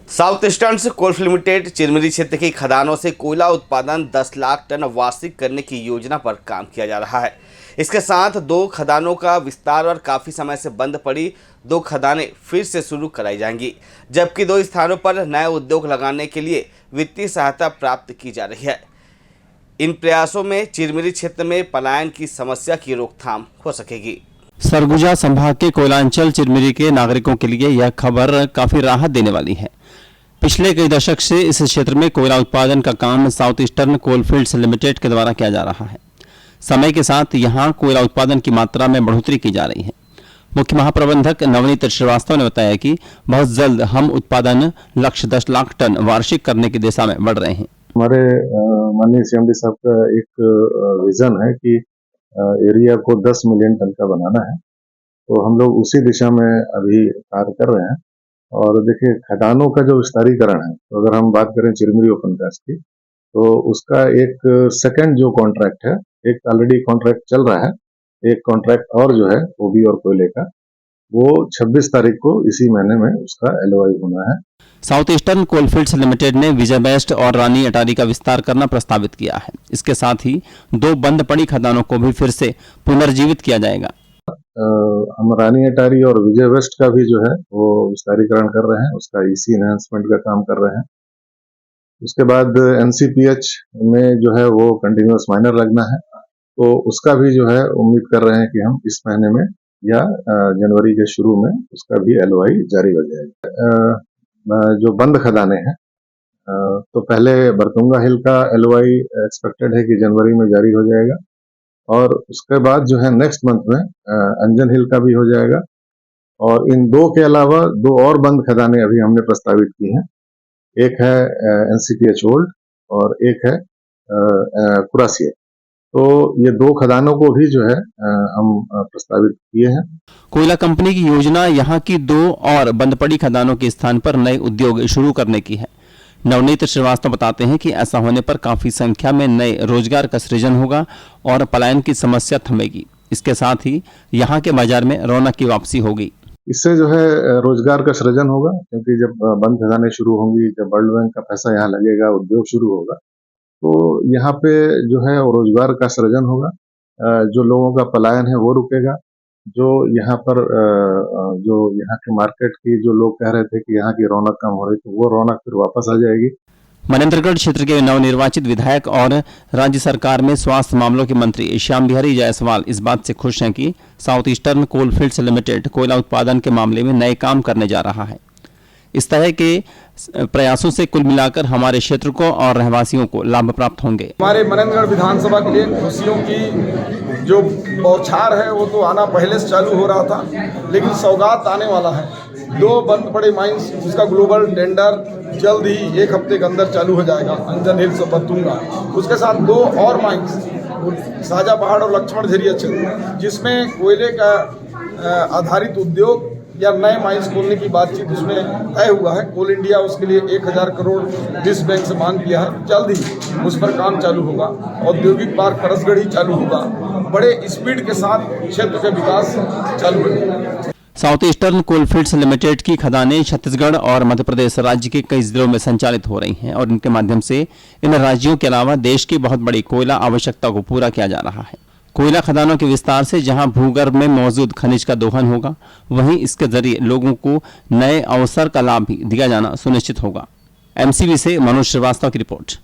South eastern कोल्फ limited Chirmiri क्षेत्र की खदानों से कोयला उत्पादन 10 लाख टन वार्षिक करने की योजना पर काम किया जा रहा है। इसके साथ 2 खदानों का विस्तार और काफ़ी समय से बंद पड़ी 2 खदानें फिर से शुरू कराई जाएंगी, जबकि 2 स्थानों पर नए उद्योग लगाने के लिए वित्तीय सहायता प्राप्त की जा रही है। इन प्रयासों में चिरमिरी क्षेत्र में पलायन की समस्या की रोकथाम हो सकेगी। सरगुजा संभाग के कोयलांचल चिरमिरी के नागरिकों के लिए यह खबर काफी राहत देने वाली है। पिछले कई दशक से इस क्षेत्र में कोयला उत्पादन का काम साउथ ईस्टर्न कोलफील्ड्स लिमिटेड के द्वारा किया जा रहा है। समय के साथ यहां कोयला उत्पादन की मात्रा में बढ़ोतरी की जा रही है। मुख्य महाप्रबंधक नवनीत श्रीवास्तव ने बताया कि बहुत जल्द हम उत्पादन लक्ष्य 10 लाख टन वार्षिक करने की दिशा में बढ़ रहे हैं। हमारे माननीय सीएमडी साहब का एक विजन है कि एरिया को 10 मिलियन टन का बनाना है, तो हम लोग उसी दिशा में अभी कार्य कर रहे हैं। और देखिए, खदानों का जो विस्तारीकरण है, तो अगर हम बात करें चिरमिरी ओपन कास्ट की, तो उसका एक सेकंड जो कॉन्ट्रैक्ट है, एक ऑलरेडी कॉन्ट्रैक्ट चल रहा है, एक कॉन्ट्रैक्ट और जो है ओबी और कोयले का, वो 26 तारीख को इसी महीने में उसका LOI होना है। साउथ ईस्टर्न कोलफील्ड्स लिमिटेड ने विजय बेस्ट और रानी अटारी का विस्तार करना प्रस्तावित किया है। इसके साथ ही 2 बंद पड़ी खदानों को भी फिर से पुनर्जीवित किया जाएगा। हम रानी अटारी और विजय वेस्ट का भी जो है वो विस्तारीकरण कर रहे हैं, उसका EC एनहांसमेंट का काम कर रहे हैं। उसके बाद NCPH में जो है वो कंटिन्यूअस माइनर लगना है, तो उसका भी जो है उम्मीद कर रहे हैं कि हम इस महीने में या जनवरी के शुरू में उसका भी LOI जारी हो जाएगा। जो बंद खदाने हैं, तो पहले बरतुंगा हिल का LOI एक्सपेक्टेड है कि जनवरी में जारी हो जाएगा, और उसके बाद जो है नेक्स्ट मंथ में अंजन हिल का भी हो जाएगा। और इन 2 के अलावा 2 और बंद खदानें अभी हमने प्रस्तावित की हैं। एक है NCPH ओल्ड और एक है कुरासिया। तो ये 2 खदानों को भी जो है हम प्रस्तावित किए हैं। कोयला कंपनी की योजना यहां की 2 और बंद पड़ी खदानों के स्थान पर नए उद्योग शुरू करने की है। नवनीत श्रीवास्तव बताते हैं कि ऐसा होने पर काफी संख्या में नए रोजगार का सृजन होगा और पलायन की समस्या थमेगी। इसके साथ ही यहाँ के बाजार में रौनक की वापसी होगी। इससे जो है रोजगार का सृजन होगा, क्योंकि जब बंद खदानें शुरू होंगी, जब वर्ल्ड बैंक का पैसा यहाँ लगेगा, उद्योग शुरू होगा, तो यहाँ पे जो है रोजगार का सृजन होगा। जो लोगों का पलायन है वो रुकेगा। जो यहाँ पर जो यहाँ के मार्केट की जो लोग कह रहे थे कि यहाँ की रौनक कम हो रही, तो वो रौनक फिर वापस आ जाएगी। मनेंद्रगढ़ क्षेत्र के नवनिर्वाचित विधायक और राज्य सरकार में स्वास्थ्य मामलों के मंत्री श्याम बिहारी जायसवाल इस बात से खुश हैं कि साउथ ईस्टर्न कोलफील्ड्स लिमिटेड कोयला उत्पादन के मामले में नए काम करने जा रहा है। इस तरह के प्रयासों से कुल मिलाकर हमारे क्षेत्र को और रहवासियों को लाभ प्राप्त होंगे। हमारे मनेंद्रगढ़ विधानसभा के लिए खुशियों की जो बौछार है वो तो आना पहले से चालू हो रहा था, लेकिन सौगात आने वाला है। 2 बंद पड़े माइंस, उसका ग्लोबल टेंडर जल्द ही 1 हफ्ते के अंदर चालू हो जाएगा, अंजन हिल से बरतुंगा। उसके साथ 2 और माइंस, साजा पहाड़ और लक्ष्मण झरिया क्षेत्र, जिसमें कोयले का आधारित उद्योग या नए माइंस खोलने की बातचीत उसमें तय हुआ है। कोल इंडिया उसके लिए 1000 करोड़ विश्व बैंक से मांग किया है। जल्द ही उस पर काम चालू होगा। औद्योगिक पार्क फरसगढ़ ही चालू होगा। बड़े स्पीड के साथ क्षेत्र का विकास चालू होगा। साउथ ईस्टर्न कोलफील्ड्स लिमिटेड की खदानें छत्तीसगढ़ और मध्य प्रदेश राज्य के कई जिलों में संचालित हो रही हैं और इनके माध्यम से इन राज्यों के अलावा देश की बहुत बड़ी कोयला आवश्यकता को पूरा किया जा रहा है। कोयला खदानों के विस्तार से जहां भूगर्भ में मौजूद खनिज का दोहन होगा, वहीं इसके जरिए लोगों को नए अवसर का लाभ भी दिया जाना सुनिश्चित होगा। MCV से मनोज श्रीवास्तव की रिपोर्ट।